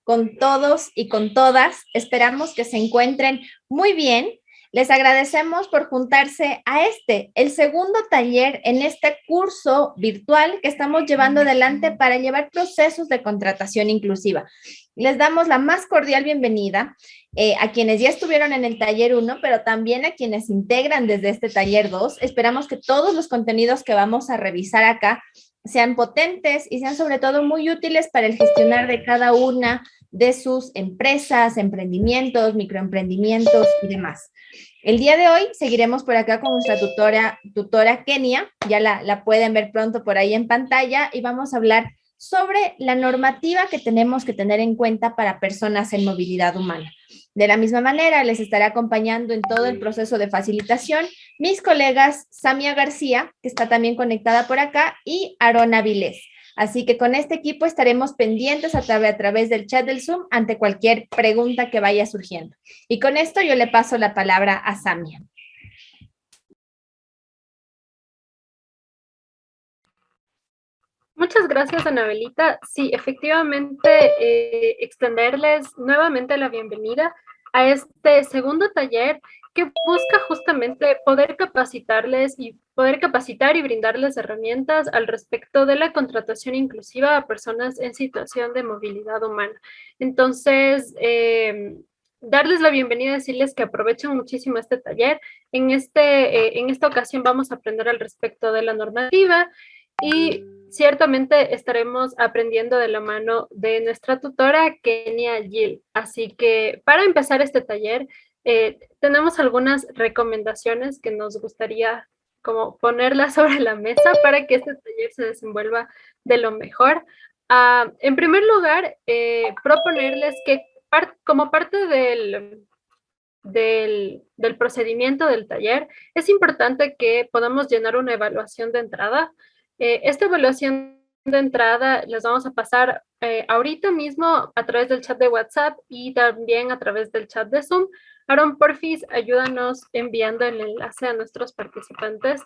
con todos y con todas. Esperamos que se encuentren muy bien. Les agradecemos por juntarse a el segundo taller en este curso virtual que estamos llevando adelante para llevar procesos de contratación inclusiva. Les damos la más cordial bienvenida a quienes ya estuvieron en el taller 1, pero también a quienes se integran desde este taller 2. Esperamos que todos los contenidos que vamos a revisar acá sean potentes y sean sobre todo muy útiles para el gestionar de cada una de sus empresas, emprendimientos, microemprendimientos y demás. El día de hoy seguiremos por acá con nuestra tutora Kenia, ya la pueden ver pronto por ahí en pantalla, y vamos a hablar sobre la normativa que tenemos que tener en cuenta para personas en movilidad humana. De la misma manera, les estará acompañando en todo el proceso de facilitación mis colegas Samia García, que está también conectada por acá, y Arona Vilés. Así que con este equipo estaremos pendientes a través del chat del Zoom ante cualquier pregunta que vaya surgiendo. Y con esto yo le paso la palabra a Samia. Muchas gracias, Anabelita. Sí, efectivamente, extenderles nuevamente la bienvenida a este segundo taller que busca justamente poder capacitarles y poder capacitar y brindarles herramientas al respecto de la contratación inclusiva a personas en situación de movilidad humana. Entonces, darles la bienvenida, decirles que aprovechen muchísimo este taller. En esta ocasión vamos a aprender al respecto de la normativa y ciertamente estaremos aprendiendo de la mano de nuestra tutora Kenia Gill. Así que para empezar este taller, tenemos algunas recomendaciones que nos gustaría como ponerlas sobre la mesa para que este taller se desenvuelva de lo mejor. En primer lugar, proponerles que como parte del procedimiento del taller, es importante que podamos llenar una evaluación de entrada. Esta evaluación de entrada les vamos a pasar ahorita mismo a través del chat de WhatsApp y también a través del chat de Zoom. Aaron, porfis, ayúdanos enviando el enlace a nuestros participantes.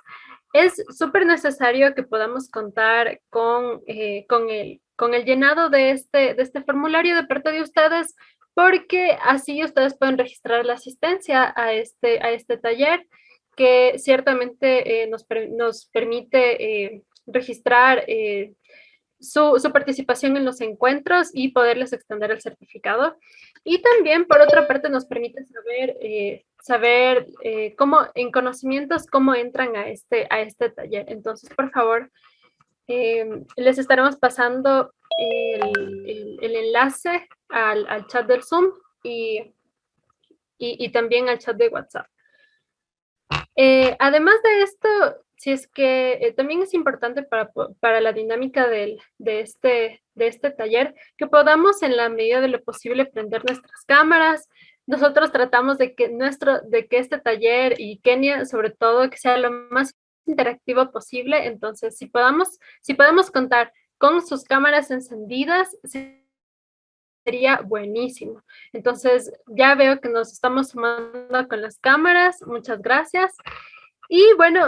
Es súper necesario que podamos contar con el llenado de este formulario de parte de ustedes, porque así ustedes pueden registrar la asistencia a este taller, que ciertamente nos permite registrar su participación en los encuentros y poderles extender el certificado. Y también, por otra parte, nos permite saber cómo, en conocimientos, cómo entran a este taller. Entonces, por favor, les estaremos pasando el enlace al chat del Zoom y también al chat de WhatsApp. Además de esto, si es que también es importante para la dinámica de este taller que podamos en la medida de lo posible prender nuestras cámaras. Nosotros tratamos de que este taller y Kenia sobre todo que sea lo más interactivo posible. Entonces, si podemos contar con sus cámaras encendidas, sería buenísimo. Entonces, ya veo que nos estamos sumando con las cámaras. Muchas gracias. Y bueno,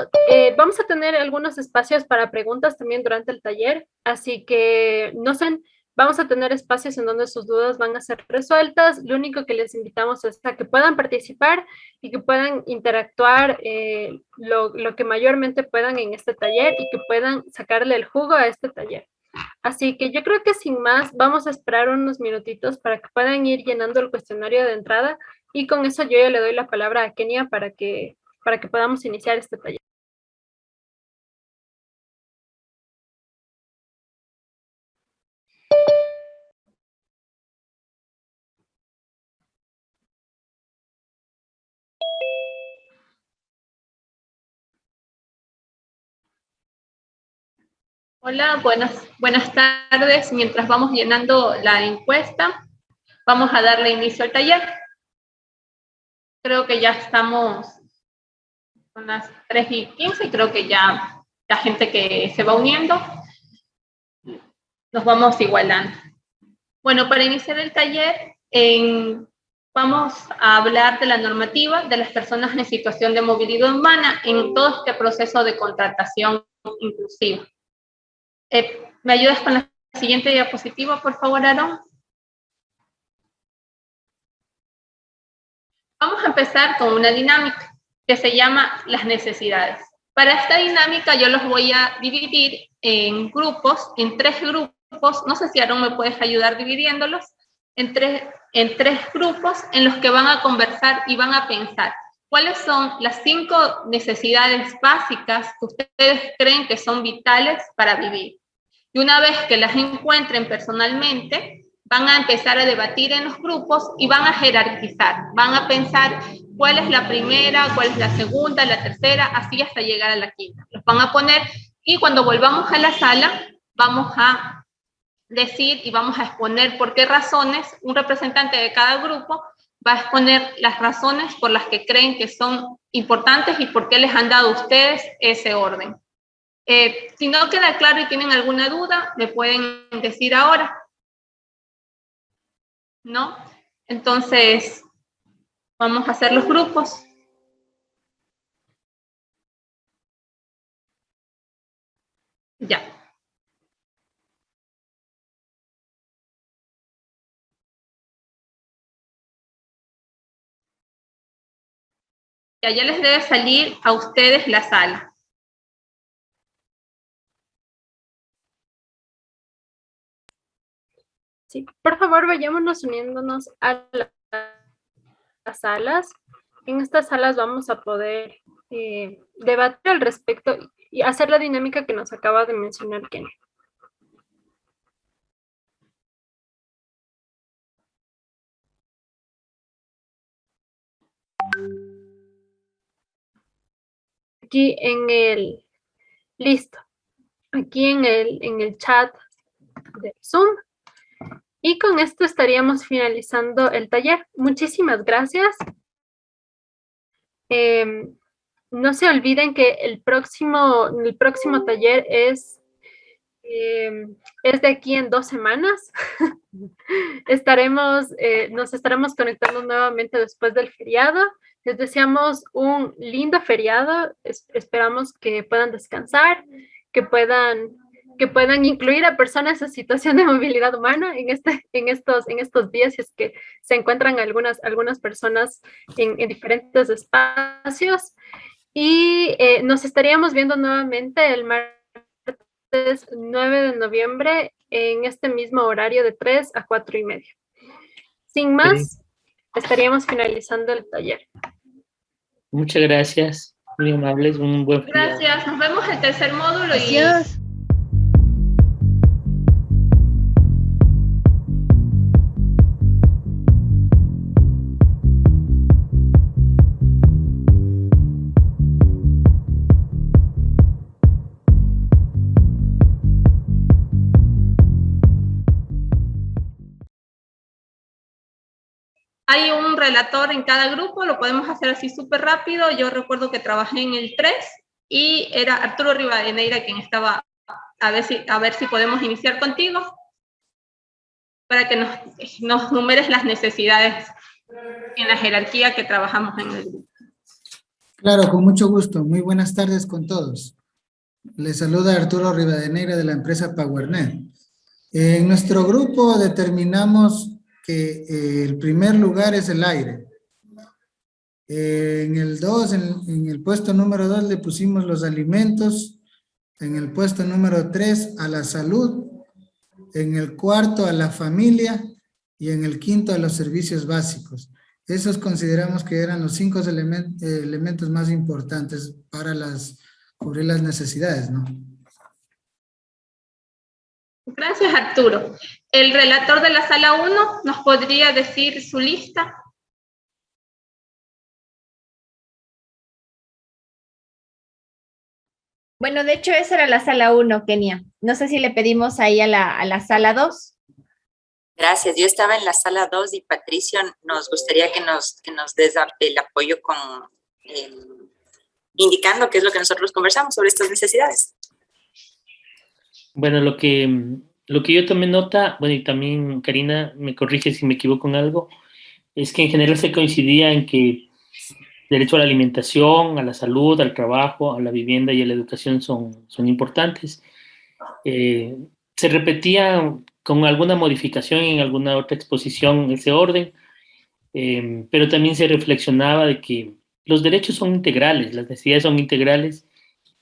vamos a tener algunos espacios para preguntas también durante el taller, así que no sé, vamos a tener espacios en donde sus dudas van a ser resueltas. Lo único que les invitamos es a que puedan participar y que puedan interactuar lo que mayormente puedan en este taller y que puedan sacarle el jugo a este taller. Así que yo creo que sin más, vamos a esperar unos minutitos para que puedan ir llenando el cuestionario de entrada y con eso yo ya le doy la palabra a Kenia para que podamos iniciar este taller. Hola, buenas tardes. Mientras vamos llenando la encuesta, vamos a darle inicio al taller. Creo que ya estamos con las 3:15 y creo que ya la gente que se va uniendo nos vamos igualando. Bueno, para iniciar el taller, vamos a hablar de la normativa de las personas en situación de movilidad humana en todo este proceso de contratación inclusiva. ¿Me ayudas con la siguiente diapositiva, por favor, Aaron? a empezar con una dinámica que se llama las necesidades. Para esta dinámica yo los voy a dividir en grupos, en 3 grupos. No sé si Aaron me puedes ayudar dividiéndolos en tres grupos en los que van a conversar y van a pensar cuáles son las 5 necesidades básicas que ustedes creen que son vitales para vivir. Y una vez que las encuentren personalmente, van a empezar a debatir en los grupos y van a jerarquizar, van a pensar cuál es la primera, cuál es la segunda, la tercera, así hasta llegar a la quinta. Los van a poner y cuando volvamos a la sala, vamos a decir y vamos a exponer por qué razones un representante de cada grupo va a exponer las razones por las que creen que son importantes y por qué les han dado a ustedes ese orden. Si no queda claro y tienen alguna duda, me pueden decir ahora. ¿No? Entonces, vamos a hacer los grupos. Ya. Ya les debe salir a ustedes la sala. Sí, por favor, vayámonos uniéndonos a las salas. En estas salas vamos a poder debatir al respecto y hacer la dinámica que nos acaba de mencionar Kenny. Aquí listo, aquí en el chat de Zoom. Y con esto estaríamos finalizando el taller. Muchísimas gracias. No se olviden que el próximo taller es de aquí en 2 semanas. Nos estaremos conectando nuevamente después del feriado. Les deseamos un lindo feriado. Esperamos que puedan descansar, que puedan incluir a personas en situación de movilidad humana en estos días, si es que se encuentran algunas personas en diferentes espacios. Y nos estaríamos viendo nuevamente el martes 9 de noviembre en este mismo horario de 3 a 4:30. Sin más, estaríamos finalizando el taller. Muchas gracias, muy amables, un buen feriado. Gracias, nos vemos en el tercer módulo. Gracias. Hay un relator en cada grupo, lo podemos hacer así súper rápido. Yo recuerdo que trabajé en el 3 y era Arturo Rivadeneira quien estaba, a ver si podemos iniciar contigo para que nos numeres las necesidades en la jerarquía que trabajamos en el grupo. Claro, con mucho gusto. Muy buenas tardes con todos. Les saluda Arturo Rivadeneira de la empresa PowerNet. En nuestro grupo determinamos que el primer lugar es el aire. En el 2, en el puesto número 2 le pusimos los alimentos. En el puesto número 3 a la salud. En el 4 a la familia. Y en el 5 a los servicios básicos. Esos consideramos que eran los 5 elementos más importantes para cubrir las necesidades, ¿no? Gracias, Arturo. El relator de la sala 1 nos podría decir su lista. Bueno, de hecho esa era la sala 1, Kenia. No sé si le pedimos ahí a la sala 2. Gracias, yo estaba en la sala 2 y Patricio nos gustaría que nos des el apoyo con indicando qué es lo que nosotros conversamos sobre estas necesidades. Bueno, lo que yo tomé nota, bueno, y también Karina me corrige si me equivoco en algo, es que en general se coincidía en que derecho a la alimentación, a la salud, al trabajo, a la vivienda y a la educación son importantes. Se repetía con alguna modificación en alguna otra exposición ese orden. pero también se reflexionaba de que los derechos son integrales, las necesidades son integrales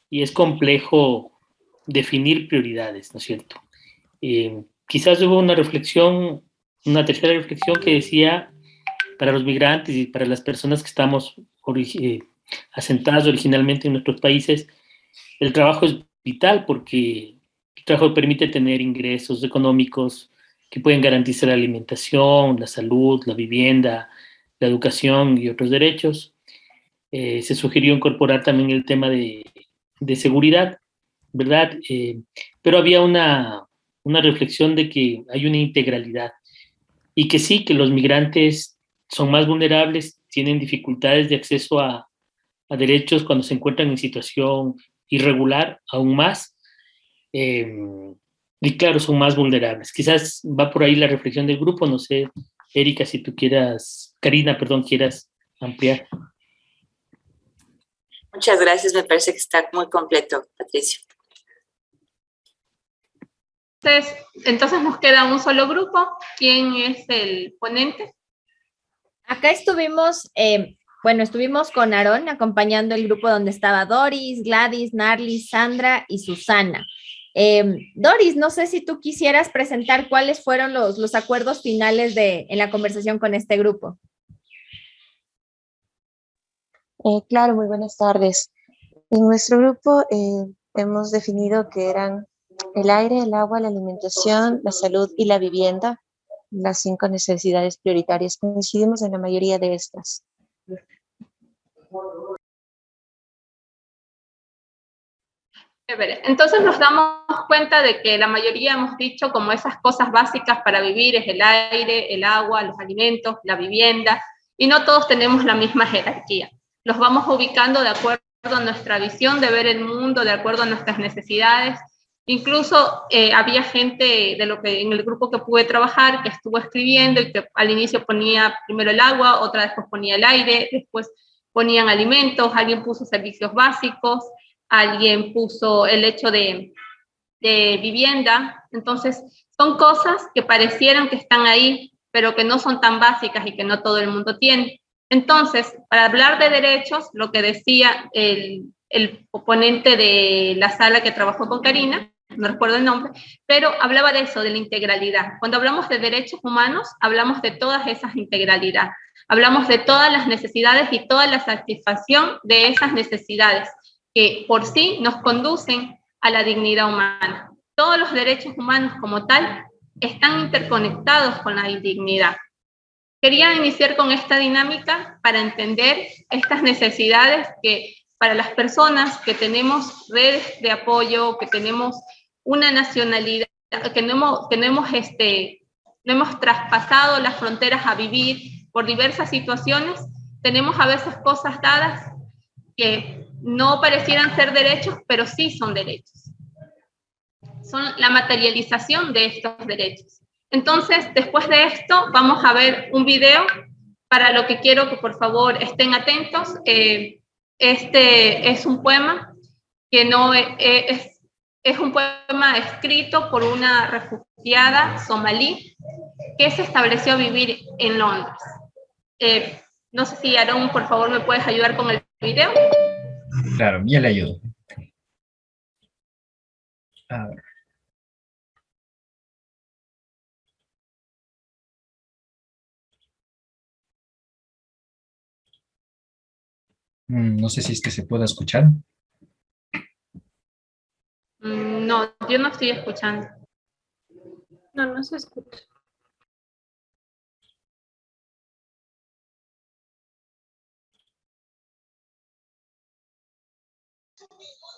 y es complejo definir prioridades, ¿no es cierto? Quizás hubo una reflexión, una tercera reflexión que decía, para los migrantes y para las personas que estamos asentadas originalmente en nuestros países, el trabajo es vital porque el trabajo permite tener ingresos económicos que pueden garantizar la alimentación, la salud, la vivienda, la educación y otros derechos. Se sugirió incorporar también el tema de seguridad, ¿verdad? Pero había una reflexión de que hay una integralidad y que sí, que los migrantes son más vulnerables, tienen dificultades de acceso a derechos cuando se encuentran en situación irregular, aún más, y claro, son más vulnerables. Quizás va por ahí la reflexión del grupo, no sé, Erika, si tú quieras, Karina, perdón, quieras ampliar. Muchas gracias, me parece que está muy completo, Patricio. Entonces nos queda un solo grupo. ¿Quién es el ponente? Acá estuvimos, estuvimos con Aarón acompañando el grupo donde estaba Doris, Gladys, Narly, Sandra y Susana. Doris, no sé si tú quisieras presentar cuáles fueron los acuerdos finales en la conversación con este grupo. Claro, muy buenas tardes. En nuestro grupo hemos definido que eran el aire, el agua, la alimentación, la salud y la vivienda, las 5 necesidades prioritarias. Coincidimos en la mayoría de estas. Entonces nos damos cuenta de que la mayoría hemos dicho como esas cosas básicas para vivir es el aire, el agua, los alimentos, la vivienda, y no todos tenemos la misma jerarquía. Los vamos ubicando de acuerdo a nuestra visión de ver el mundo, de acuerdo a nuestras necesidades. Incluso había gente de lo que en el grupo que pude trabajar que estuvo escribiendo y que al inicio ponía primero el agua, otra después ponía el aire, después ponían alimentos, alguien puso servicios básicos, alguien puso el hecho de vivienda. Entonces son cosas que parecieran que están ahí, pero que no son tan básicas y que no todo el mundo tiene. Entonces, para hablar de derechos, lo que decía el oponente de la sala que trabajó con Karina, no recuerdo el nombre, pero hablaba de eso, de la integralidad. Cuando hablamos de derechos humanos, hablamos de todas esas integralidades. Hablamos de todas las necesidades y toda la satisfacción de esas necesidades que por sí nos conducen a la dignidad humana. Todos los derechos humanos como tal están interconectados con la dignidad. Quería iniciar con esta dinámica para entender estas necesidades que para las personas que tenemos redes de apoyo, que tenemos una nacionalidad, que no hemos traspasado las fronteras a vivir por diversas situaciones, tenemos a veces cosas dadas que no parecieran ser derechos, pero sí son derechos. Son la materialización de estos derechos. Entonces, después de esto, vamos a ver un video para lo que quiero que por favor estén atentos. Este es un poema que no es un poema escrito por una refugiada somalí que se estableció a vivir en Londres. No sé si Aarón, por favor, me puedes ayudar con el video. Claro, ya le ayudo. A ver. No sé si es que se pueda escuchar. No, yo no estoy escuchando. No, no se escucha.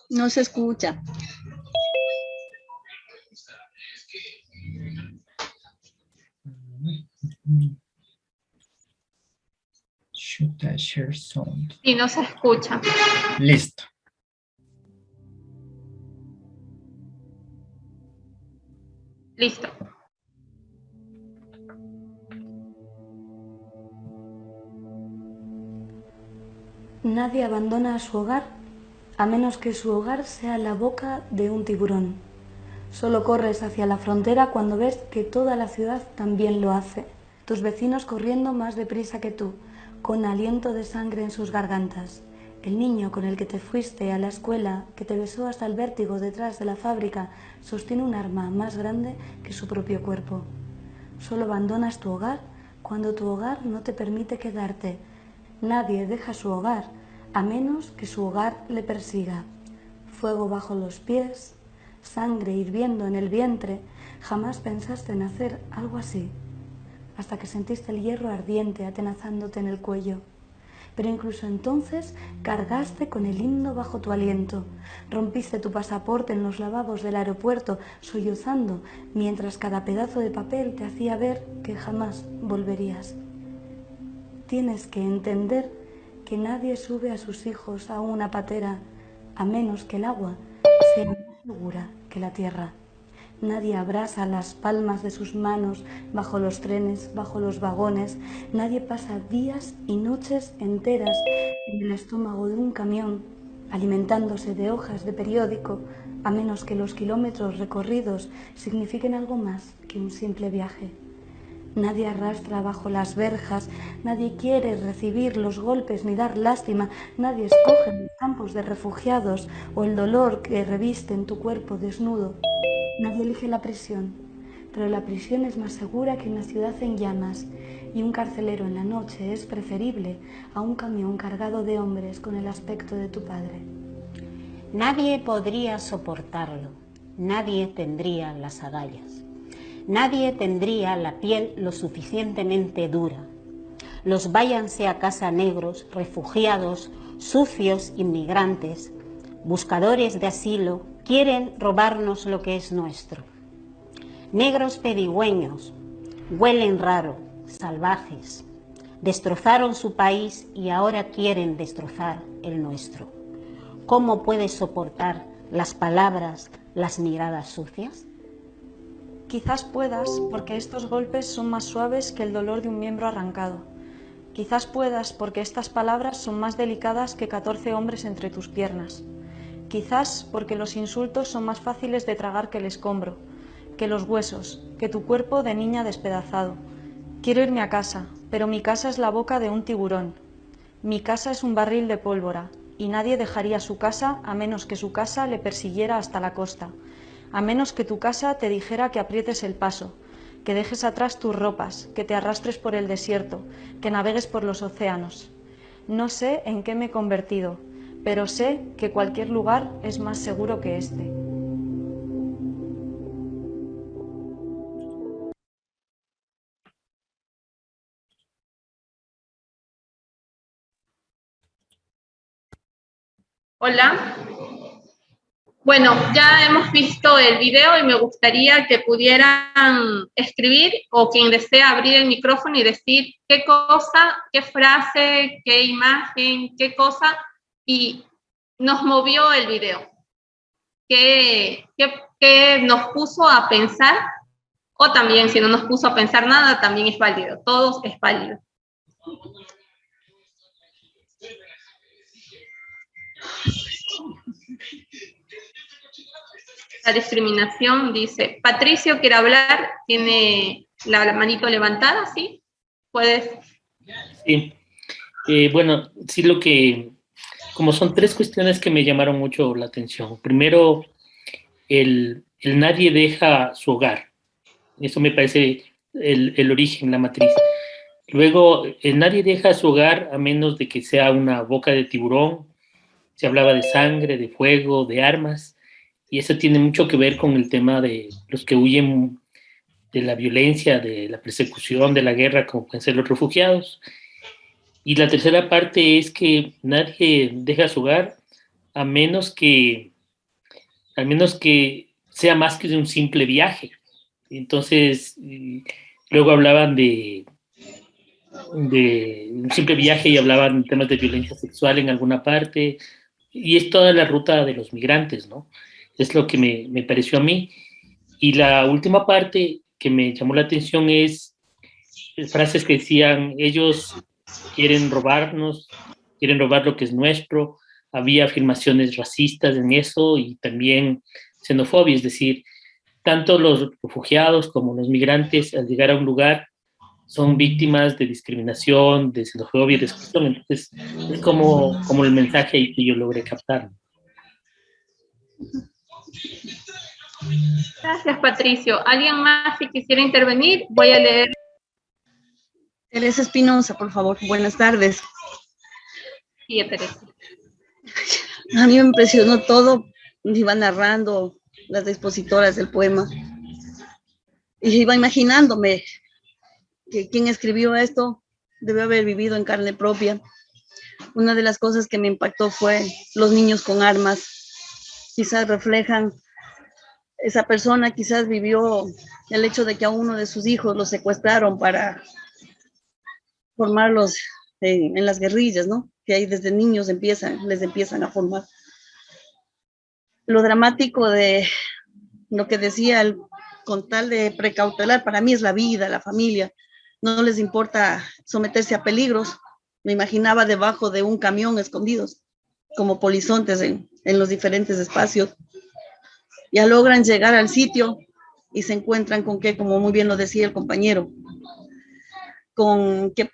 No se escucha. Should I share sound? Sí, no se escucha. Listo. Listo. Nadie abandona su hogar a menos que su hogar sea la boca de un tiburón. Solo corres hacia la frontera cuando ves que toda la ciudad también lo hace. tus vecinos corriendo más deprisa que tú, con aliento de sangre en sus gargantas. El niño con el que te fuiste a la escuela, que te besó hasta el vértigo detrás de la fábrica, sostiene un arma más grande que su propio cuerpo. Solo abandonas tu hogar cuando tu hogar no te permite quedarte. Nadie deja su hogar, a menos que su hogar le persiga. Fuego bajo los pies, sangre hirviendo en el vientre, jamás pensaste en hacer algo así, hasta que sentiste el hierro ardiente atenazándote en el cuello. Pero incluso entonces cargaste con el himno bajo tu aliento, rompiste tu pasaporte en los lavabos del aeropuerto, sollozando, mientras cada pedazo de papel te hacía ver que jamás volverías. Tienes que entender que nadie sube a sus hijos a una patera, a menos que el agua sea más segura que la tierra. Nadie abrasa las palmas de sus manos bajo los trenes, bajo los vagones. Nadie pasa días y noches enteras en el estómago de un camión, alimentándose de hojas de periódico, a menos que los kilómetros recorridos signifiquen algo más que un simple viaje. Nadie arrastra bajo las verjas, nadie quiere recibir los golpes ni dar lástima, nadie escoge los campos de refugiados o el dolor que reviste en tu cuerpo desnudo. Nadie elige la prisión, pero la prisión es más segura que una ciudad en llamas, y un carcelero en la noche es preferible a un camión cargado de hombres con el aspecto de tu padre. Nadie podría soportarlo, nadie tendría las agallas, nadie tendría la piel lo suficientemente dura. Los váyanse a casa negros, refugiados, sucios inmigrantes, buscadores de asilo, quieren robarnos lo que es nuestro. Negros pedigüeños, huelen raro, salvajes, destrozaron su país y ahora quieren destrozar el nuestro. ¿Cómo puedes soportar las palabras, las miradas sucias? Quizás puedas, porque estos golpes son más suaves que el dolor de un miembro arrancado. Quizás puedas, porque estas palabras son más delicadas que 14 hombres entre tus piernas. Quizás porque los insultos son más fáciles de tragar que el escombro, que los huesos, que tu cuerpo de niña despedazado. Quiero irme a casa, pero mi casa es la boca de un tiburón. Mi casa es un barril de pólvora, y nadie dejaría su casa a menos que su casa le persiguiera hasta la costa, a menos que tu casa te dijera que aprietes el paso, que dejes atrás tus ropas, que te arrastres por el desierto, que navegues por los océanos. No sé en qué me he convertido, pero sé que cualquier lugar es más seguro que este. Hola. Bueno, ya hemos visto el video y me gustaría que pudieran escribir o quien desea abrir el micrófono y decir qué cosa, qué frase, qué imagen, qué cosa y nos movió el video. ¿Qué nos puso a pensar? O también, si no nos puso a pensar nada, también es válido. Todos es válido. La discriminación, dice. Patricio quiere hablar, tiene la manito levantada, ¿sí? ¿Puedes? Sí. Bueno, sí, como son tres cuestiones que me llamaron mucho la atención. Primero, el nadie deja su hogar. Eso me parece el origen, la matriz. Luego, el nadie deja su hogar a menos de que sea una boca de tiburón. Se hablaba de sangre, de fuego, de armas. Y eso tiene mucho que ver con el tema de los que huyen de la violencia, de la persecución, de la guerra, como pueden ser los refugiados. Y la tercera parte es que nadie deja su hogar a menos que sea más que de un simple viaje. Entonces, luego hablaban de un simple viaje y hablaban de temas de violencia sexual en alguna parte. Y es toda la ruta de los migrantes, ¿no? Es lo que me pareció a mí. Y la última parte que me llamó la atención es frases que decían, ellos quieren robarnos, quieren robar lo que es nuestro. Había afirmaciones racistas en eso y también xenofobia, es decir, tanto los refugiados como los migrantes al llegar a un lugar son víctimas de discriminación, de xenofobia, de exclusión. Entonces, es como el mensaje ahí que yo logré captar. Gracias, Patricio. ¿Alguien más si quisiera intervenir? Voy a leer. Teresa Espinosa, por favor. Buenas tardes. Sí, Teresa. A mí me impresionó todo. Iba narrando las expositoras del poema. Y iba imaginándome que quien escribió esto debe haber vivido en carne propia. Una de las cosas que me impactó fue los niños con armas. Quizás reflejan, esa persona quizás vivió el hecho de que a uno de sus hijos lo secuestraron para formarlos en las guerrillas, ¿no? Que ahí desde niños les empiezan a formar. Lo dramático de lo que decía, con tal de precautelar, para mí es la vida, la familia. No les importa someterse a peligros. Me imaginaba debajo de un camión escondidos, como polizontes en los diferentes espacios. Ya logran llegar al sitio y se encuentran con que, como muy bien lo decía el compañero, con que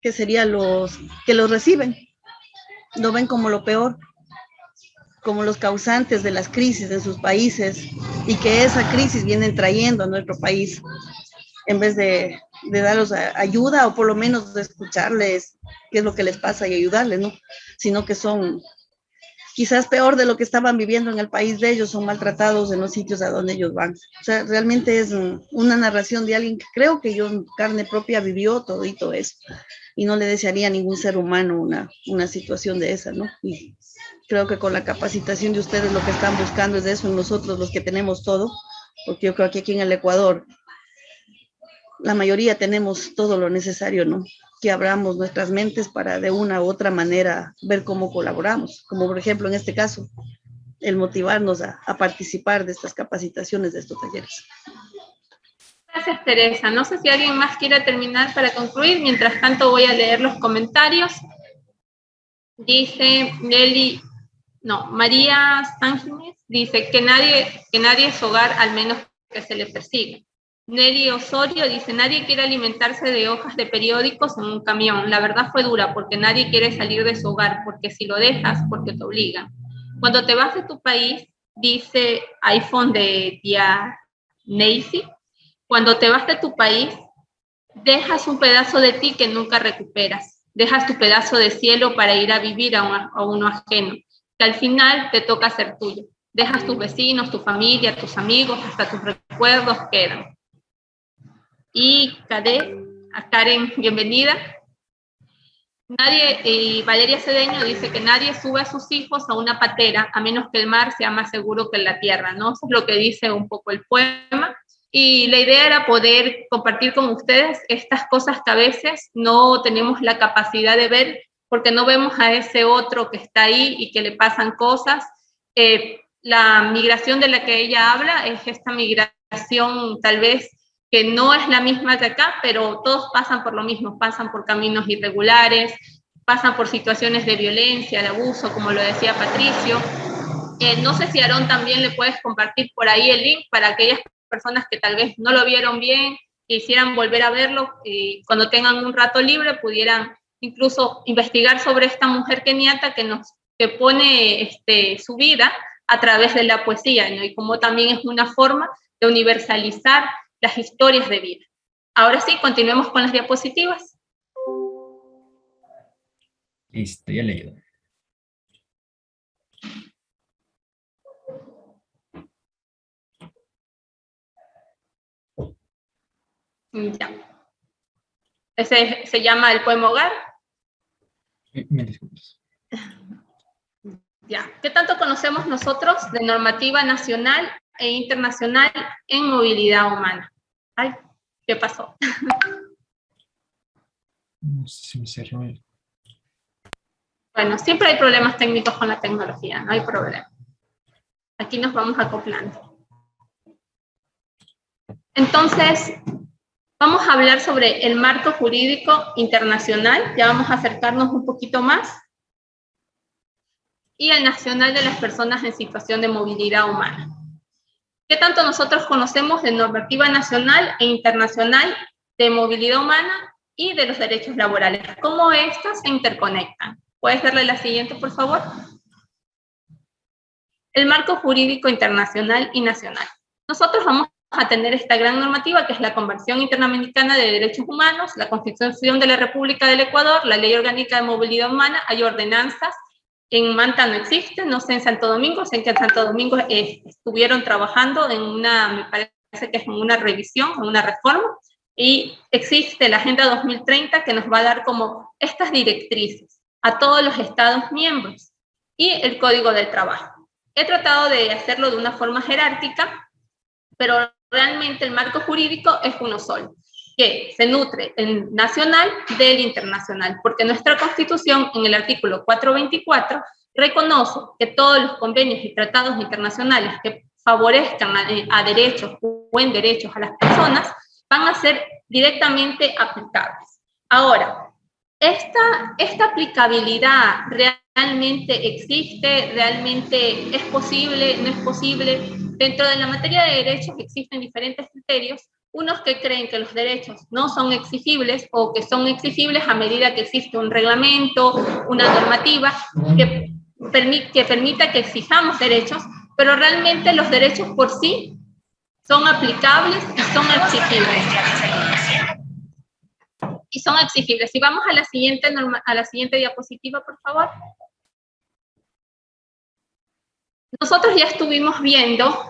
que sería los que los reciben, lo ven como lo peor, como los causantes de las crisis en sus países, y que esa crisis vienen trayendo a nuestro país, en vez de darles ayuda, o por lo menos de escucharles qué es lo que les pasa y ayudarles, ¿no? Sino que son quizás peor de lo que estaban viviendo en el país de ellos, son maltratados en los sitios a donde ellos van. O sea, realmente es una narración de alguien que creo que yo en carne propia vivió todito eso, y no le desearía a ningún ser humano una situación de esa, ¿no? Y creo que con la capacitación de ustedes lo que están buscando es eso en nosotros, los que tenemos todo, porque yo creo que aquí en el Ecuador la mayoría tenemos todo lo necesario, ¿no? Que abramos nuestras mentes para de una u otra manera ver cómo colaboramos, como por ejemplo en este caso, el motivarnos a participar de estas capacitaciones, de estos talleres. Gracias, Teresa. No sé si alguien más quiere terminar para concluir. Mientras tanto voy a leer los comentarios. Dice María Sánchez, dice que nadie es hogar al menos que se le persiga. Nelly Osorio dice, nadie quiere alimentarse de hojas de periódicos en un camión. La verdad fue dura porque nadie quiere salir de su hogar, porque si lo dejas, porque te obligan. Cuando te vas de tu país, dice iPhone de tía Nancy, cuando te vas de tu país, dejas un pedazo de ti que nunca recuperas. Dejas tu pedazo de cielo para ir a vivir a uno ajeno, que al final te toca ser tuyo. Dejas tus vecinos, tu familia, tus amigos, hasta tus recuerdos quedan. Y Karen, bienvenida. Y Valeria Cedeño dice que nadie sube a sus hijos a una patera a menos que el mar sea más seguro que la tierra, ¿no? Eso es lo que dice un poco el poema. Y la idea era poder compartir con ustedes estas cosas que a veces no tenemos la capacidad de ver porque no vemos a ese otro que está ahí y que le pasan cosas. La migración de la que ella habla es esta migración tal vez que no es la misma que acá, pero todos pasan por lo mismo, pasan por caminos irregulares, pasan por situaciones de violencia, de abuso, como lo decía Patricio. No sé si Aarón también le puedes compartir por ahí el link para aquellas personas que tal vez no lo vieron bien, quisieran volver a verlo, y cuando tengan un rato libre pudieran incluso investigar sobre esta mujer keniata que pone su vida a través de la poesía, ¿no? Y como también es una forma de universalizar las historias de vida. Ahora sí, continuemos con las diapositivas. Listo, ya he leído. Ya. Ese se llama el poema Hogar. Me disculpas. Ya. ¿Qué tanto conocemos nosotros de normativa nacional e internacional en movilidad humana? Ay, ¿qué pasó? No sé si me cerró. Bueno, siempre hay problemas técnicos con la tecnología, no hay problema. Aquí nos vamos acoplando. Entonces, vamos a hablar sobre el marco jurídico internacional, ya vamos a acercarnos un poquito más, y el nacional de las personas en situación de movilidad humana. ¿Qué tanto nosotros conocemos de normativa nacional e internacional de movilidad humana y de los derechos laborales? ¿Cómo estas se interconectan? ¿Puedes darle la siguiente, por favor? El marco jurídico internacional y nacional. Nosotros vamos a tener esta gran normativa que es la Convención Interamericana de Derechos Humanos, la Constitución de la República del Ecuador, la Ley Orgánica de Movilidad Humana, hay ordenanzas. En Manta no existe, no sé en Santo Domingo, sé que en Santo Domingo estuvieron trabajando en una, me parece que es en una revisión, en una reforma, y existe la Agenda 2030 que nos va a dar como estas directrices a todos los estados miembros y el Código del Trabajo. He tratado de hacerlo de una forma jerárquica, pero realmente el marco jurídico es uno solo, que se nutre el nacional del internacional, porque nuestra Constitución, en el artículo 424, reconoce que todos los convenios y tratados internacionales que favorezcan a derechos o en derechos a las personas van a ser directamente aplicables. Ahora, esta aplicabilidad realmente existe, realmente es posible, no es posible. Dentro de la materia de derechos existen diferentes criterios, unos que creen que los derechos no son exigibles o que son exigibles a medida que existe un reglamento, una normativa que permita que exijamos derechos, pero realmente los derechos por sí son aplicables y son exigibles. Si vamos a la siguiente diapositiva, por favor. Nosotros estuvimos viendo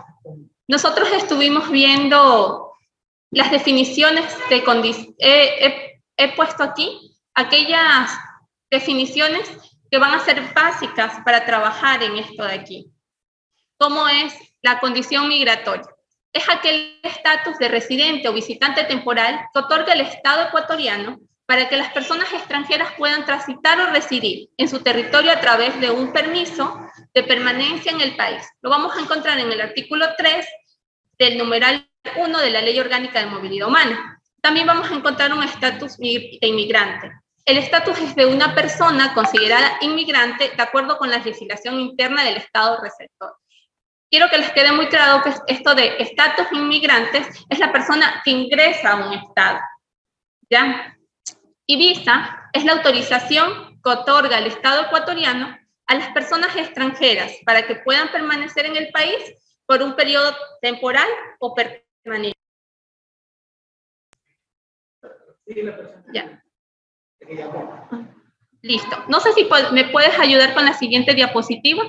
las definiciones he puesto aquí aquellas definiciones que van a ser básicas para trabajar en esto de aquí. ¿Cómo es la condición migratoria? Es aquel estatus de residente o visitante temporal que otorga el Estado ecuatoriano para que las personas extranjeras puedan transitar o residir en su territorio a través de un permiso de permanencia en el país. Lo vamos a encontrar en el artículo 3 del numeral 1 de la Ley Orgánica de Movilidad Humana. También vamos a encontrar un estatus de inmigrante. El estatus es de una persona considerada inmigrante de acuerdo con la legislación interna del Estado receptor. Quiero que les quede muy claro que esto de estatus inmigrantes es la persona que ingresa a un Estado, ¿ya? Y visa es la autorización que otorga el Estado ecuatoriano a las personas extranjeras para que puedan permanecer en el país por un periodo temporal o permanente. Ya. Listo. No sé si me puedes ayudar con la siguiente diapositiva.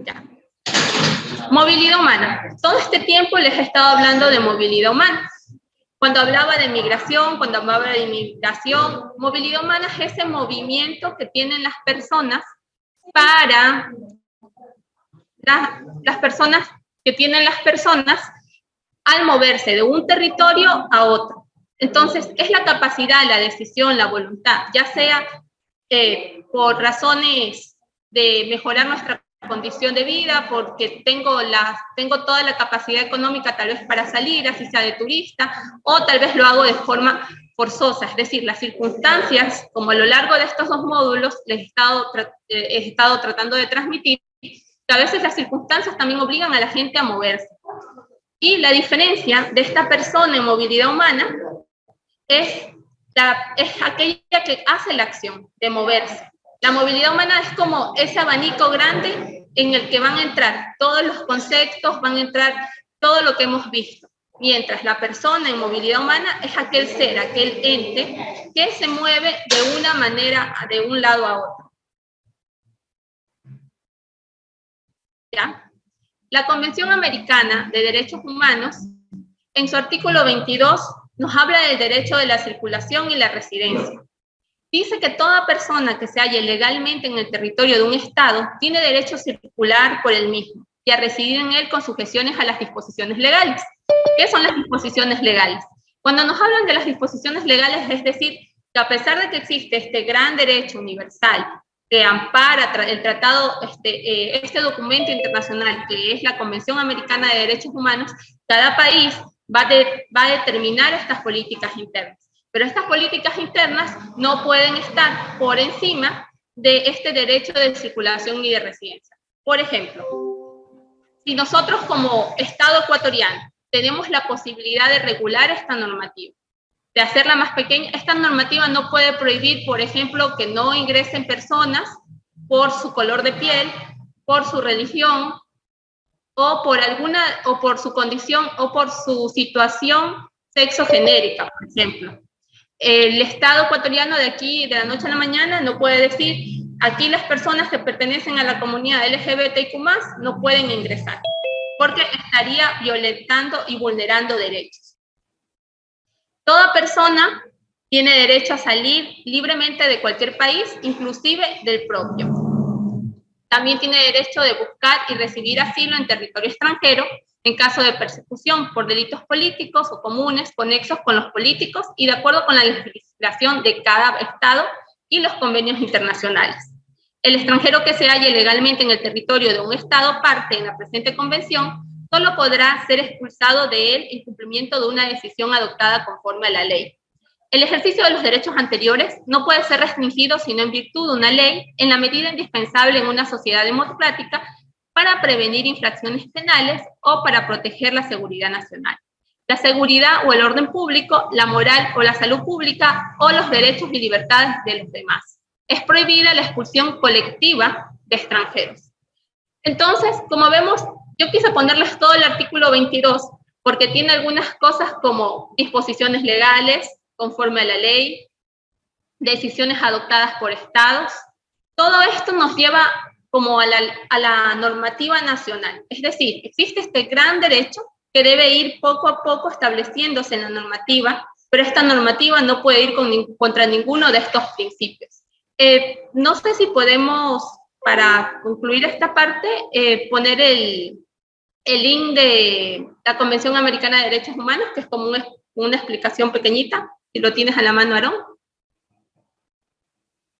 Ya. Movilidad humana. Todo este tiempo les he estado hablando de movilidad humana. Cuando hablaba de migración, cuando hablaba de inmigración, movilidad humana es ese movimiento que tienen las personas para las personas al moverse de un territorio a otro. Entonces, es la capacidad, la decisión, la voluntad, ya sea por razones de mejorar nuestra condición de vida, porque tengo toda la capacidad económica tal vez para salir, así sea de turista, o tal vez lo hago de forma forzosa, es decir, las circunstancias, como a lo largo de estos dos módulos he estado tratando de transmitir, que a veces las circunstancias también obligan a la gente a moverse. Y la diferencia de esta persona en movilidad humana es aquella que hace la acción de moverse. La movilidad humana es como ese abanico grande en el que van a entrar todos los conceptos, van a entrar todo lo que hemos visto. Mientras la persona en movilidad humana es aquel ser, aquel ente que se mueve de una manera, de un lado a otro. ¿Ya? La Convención Americana de Derechos Humanos, en su artículo 22, nos habla del derecho de la circulación y la residencia. Dice que toda persona que se halle legalmente en el territorio de un Estado tiene derecho a circular por el mismo y a residir en él con sujeciones a las disposiciones legales. ¿Qué son las disposiciones legales? Cuando nos hablan de las disposiciones legales, es decir, que a pesar de que existe este gran derecho universal que ampara el tratado, este documento internacional que es la Convención Americana de Derechos Humanos, cada país va a determinar estas políticas internas. Pero estas políticas internas no pueden estar por encima de este derecho de circulación y de residencia. Por ejemplo, si nosotros como Estado ecuatoriano tenemos la posibilidad de regular esta normativa, de hacerla más pequeña, esta normativa no puede prohibir, por ejemplo, que no ingresen personas por su color de piel, por su religión, o por su condición, o por su situación sexogenérica, por ejemplo. El Estado ecuatoriano de aquí, de la noche a la mañana, no puede decir, aquí las personas que pertenecen a la comunidad LGBTIQ+, no pueden ingresar, porque estaría violentando y vulnerando derechos. Toda persona tiene derecho a salir libremente de cualquier país, inclusive del propio. También tiene derecho de buscar y recibir asilo en territorio extranjero en caso de persecución por delitos políticos o comunes conexos con los políticos y de acuerdo con la legislación de cada Estado y los convenios internacionales. El extranjero que se halle legalmente en el territorio de un Estado parte en la presente convención solo podrá ser expulsado de él en cumplimiento de una decisión adoptada conforme a la ley. El ejercicio de los derechos anteriores no puede ser restringido sino en virtud de una ley en la medida indispensable en una sociedad democrática para prevenir infracciones penales o para proteger la seguridad nacional, la seguridad o el orden público, la moral o la salud pública o los derechos y libertades de los demás. Es prohibida la expulsión colectiva de extranjeros. Entonces, como vemos, yo quise ponerles todo el artículo 22 porque tiene algunas cosas como disposiciones legales, conforme a la ley, decisiones adoptadas por estados. Todo esto nos lleva como a la normativa nacional. Es decir, existe este gran derecho que debe ir poco a poco estableciéndose en la normativa, pero esta normativa no puede ir contra ninguno de estos principios. No sé si podemos, para concluir esta parte, poner el link de la Convención Americana de Derechos Humanos, que es como una explicación pequeñita. Si lo tienes a la mano, Aarón.